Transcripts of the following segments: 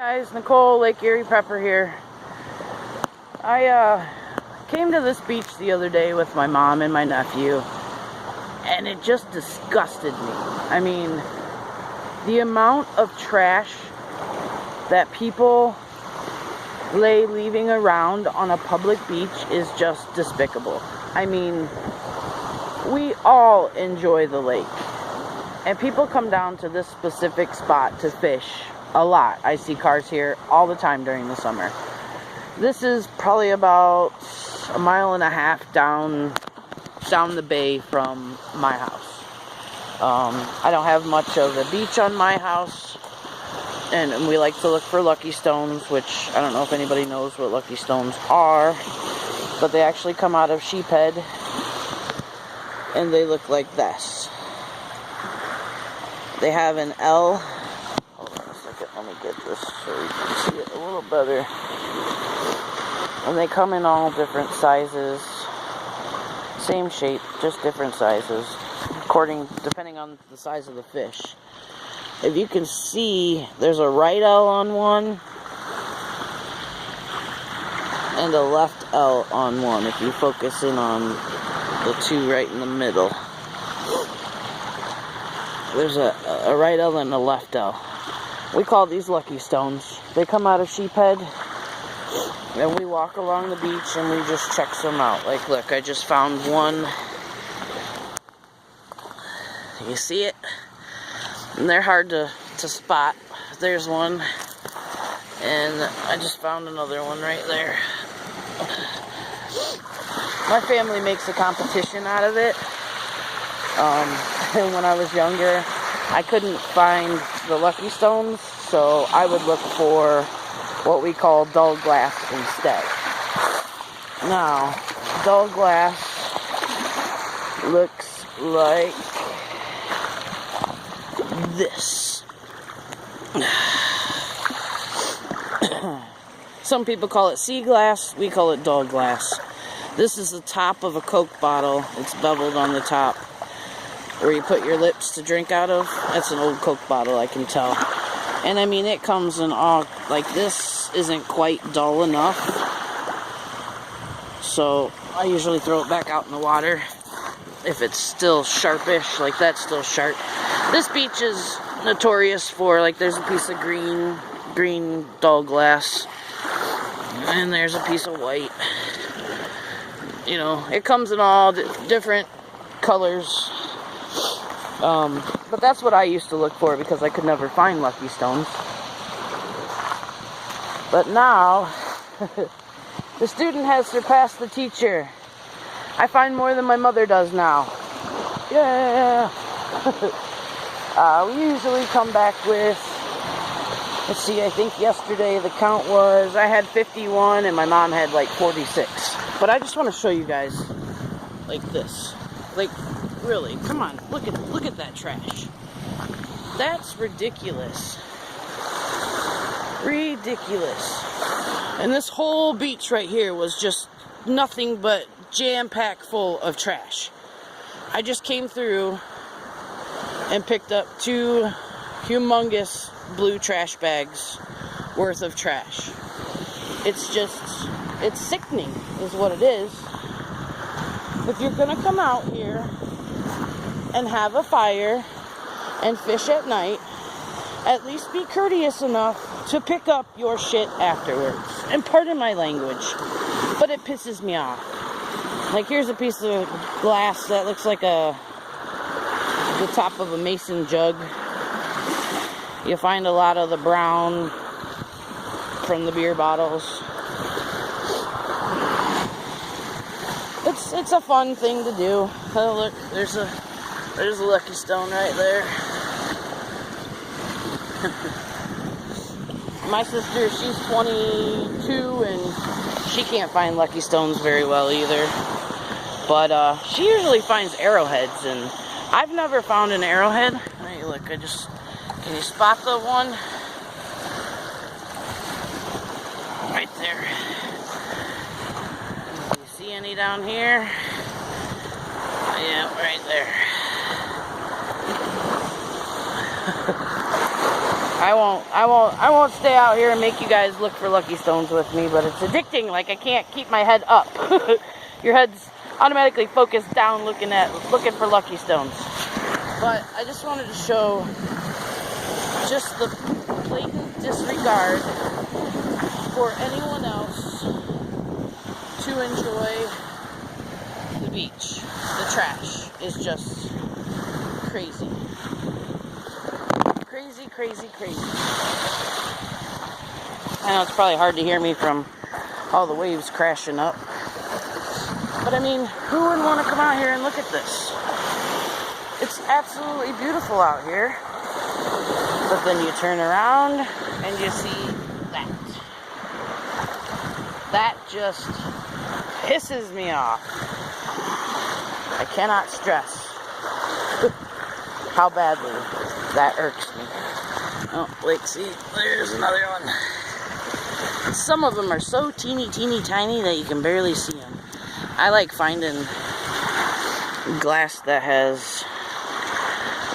Guys, Nicole, Lake Erie Prepper here. I came to this beach the other day with my mom and my nephew, and it just disgusted me. I mean, the amount of trash that people leaving around on a public beach is just despicable. I mean, we all enjoy the lake, and people come down to this specific spot to fish a lot. I see cars here all the time during the summer. This is probably about a mile and a half down the bay from my house. I don't have much of a beach on my house, and we like to look for lucky stones, which I don't know if anybody knows what lucky stones are, but they actually come out of sheephead, and they look like this. They have an L. Let me get this so you can see it a little better. And they come in all different sizes. Same shape, just different sizes. Depending on the size of the fish. If you can see, there's a right L on one and a left L on one. If you focus in on the two right in the middle. There's a right L and a left L. We call these lucky stones. They come out of sheephead, and we walk along the beach and we just check some out. Like, look, I just found one. You see it? And they're hard to spot. There's one, and I just found another one right there. My family makes a competition out of it. And when I was younger, I couldn't find the lucky stones, so I would look for what we call dull glass instead. Now, dull glass looks like this. Some people call it sea glass, we call it dull glass. This is the top of a Coke bottle. It's beveled on the top, where you put your lips to drink out of. That's an old Coke bottle, I can tell. And I mean, it comes in all, like, this isn't quite dull enough. So I usually throw it back out in the water. If it's still sharpish, like that's still sharp. This beach is notorious for, like, there's a piece of green dull glass. And there's a piece of white. You know, it comes in all different colors. But that's what I used to look for because I could never find lucky stones. But now, the student has surpassed the teacher. I find more than my mother does now. Yeah! We usually come back with, let's see, I think yesterday the count was, I had 51 and my mom had like 46. But I just want to show you guys, like this. Like, really, come on, look at that trash. That's ridiculous. Ridiculous. And this whole beach right here was just nothing but jam-packed full of trash. I just came through and picked up 2 humongous blue trash bags worth of trash. It's sickening is what it is. If you're gonna come out here and have a fire and fish at night, at least be courteous enough to pick up your shit afterwards. And pardon my language, but it pisses me off. Like, here's a piece of glass that looks like the top of a mason jug. You find a lot of the brown from the beer bottles. It's a fun thing to do. Oh, look, there's a lucky stone right there. My sister, she's 22 and she can't find lucky stones very well either. But she usually finds arrowheads, and I've never found an arrowhead. Hey, look, can you spot the one? Right there. You see any down here? Yeah, right there. I won't stay out here and make you guys look for lucky stones with me, but it's addicting. Like, I can't keep my head up. Your head's automatically focused down looking for lucky stones. But I just wanted to show just the blatant disregard for anyone else to enjoy the beach. The trash is just crazy. Crazy. I know it's probably hard to hear me from all the waves crashing up. But I mean, who wouldn't want to come out here and look at this? It's absolutely beautiful out here. But then you turn around and you see that. That just pisses me off. I cannot stress how badly that irks me. Oh, wait, see, there's another one. Some of them are so teeny tiny that you can barely see them. I like finding glass that has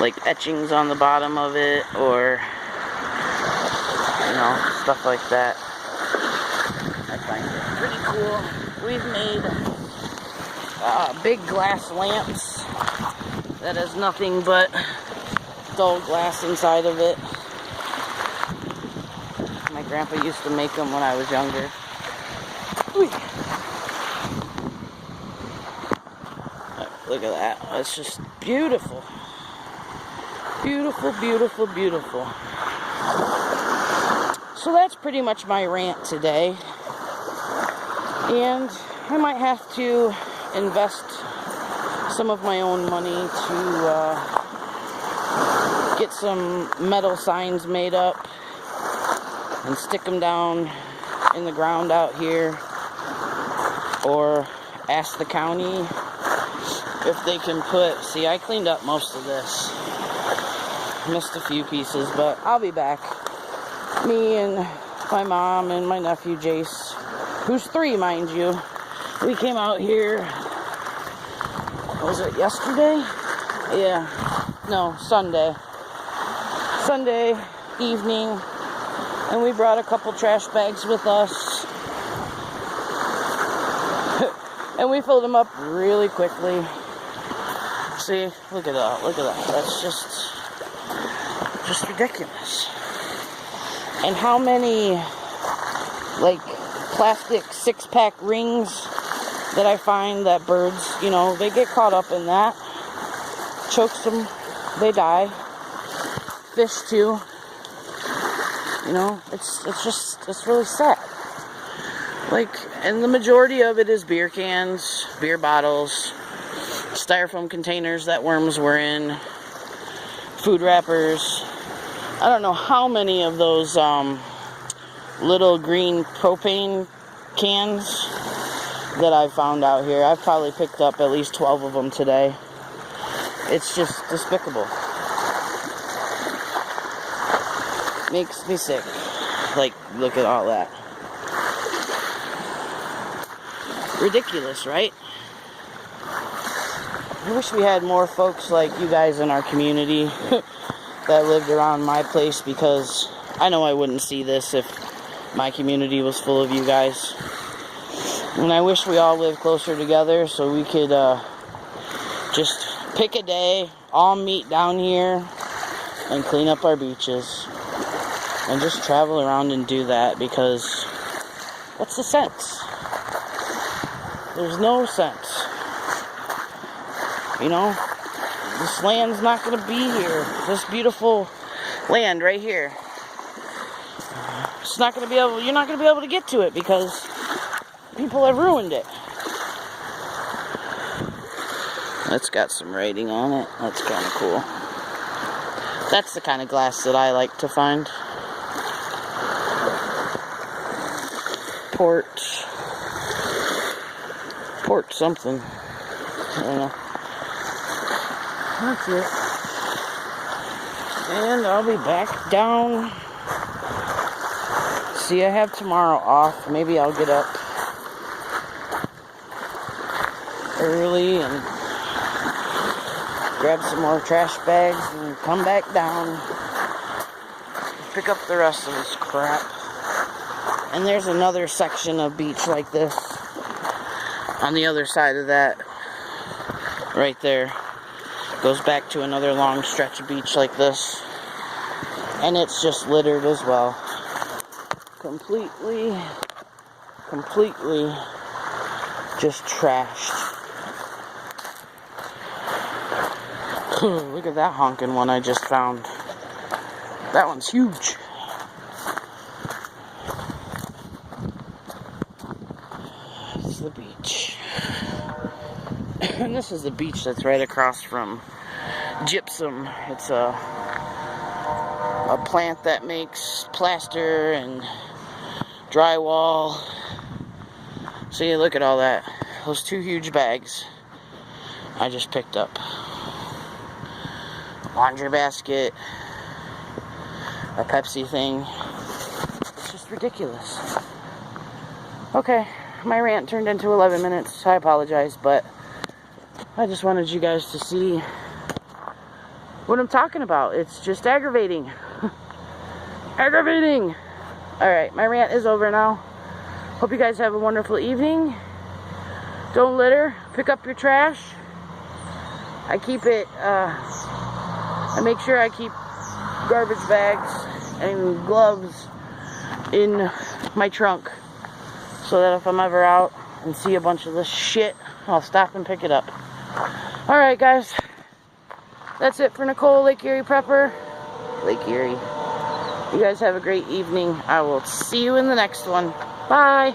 like etchings on the bottom of it, or stuff like that. I find it pretty cool. We've made big glass lamps that has nothing but dull glass inside of it. My grandpa used to make them when I was younger. Look at that. It's just beautiful. Beautiful. So that's pretty much my rant today. And I might have to invest some of my own money to get some metal signs made up and stick them down in the ground out here, or ask the county if they can put, see, I cleaned up most of this, missed a few pieces, but I'll be back. Me and my mom and my nephew Jace, who's 3, mind you, we came out here, was it yesterday? Yeah, no, Sunday evening, and we brought a couple trash bags with us, and we filled them up really quickly. See, look at that, that's just ridiculous. And how many, like, plastic 6-pack rings that I find that birds, they get caught up in that, chokes them, they die. Fish too. It's really sad. Like, and the majority of it is beer cans, beer bottles, styrofoam containers that worms were in, food wrappers. I don't know how many of those little green propane cans that I've found out here. I've probably picked up at least 12 of them today. It's just despicable. Makes me sick. Like, look at all that. Ridiculous, right? I wish we had more folks like you guys in our community that lived around my place, because I know I wouldn't see this if my community was full of you guys. And I wish we all lived closer together so we could just pick a day, all meet down here, and clean up our beaches. And just travel around and do that, because what's the sense? There's no sense. This land's not going to be here. This beautiful land right here. You're not going to be able to get to it because people have ruined it. That's got some writing on it. That's kind of cool. That's the kind of glass that I like to find. Port something. I don't know. That's it. And I'll be back down. See, I have tomorrow off. Maybe I'll get up early and grab some more trash bags and come back down. pick up the rest of this crap. And there's another section of beach like this on the other side of that. Right there. Goes back to another long stretch of beach like this. And it's just littered as well. Completely just trashed. Look at that honking one I just found. That one's huge. This is the beach. And this is the beach that's right across from gypsum. It's a plant that makes plaster and drywall. So you look at all that. Those two huge bags I just picked up. Laundry basket. A Pepsi thing. It's just ridiculous. Okay, my rant turned into 11 minutes. I apologize, but I just wanted you guys to see what I'm talking about. It's just aggravating. Aggravating! Alright, my rant is over now. Hope you guys have a wonderful evening. Don't litter. Pick up your trash. I keep it, I make sure I keep garbage bags and gloves in my trunk so that if I'm ever out and see a bunch of this shit, I'll stop and pick it up. Alright guys, that's it for Nicole, Lake Erie Prepper. Lake Erie. You guys have a great evening. I will see you in the next one. Bye!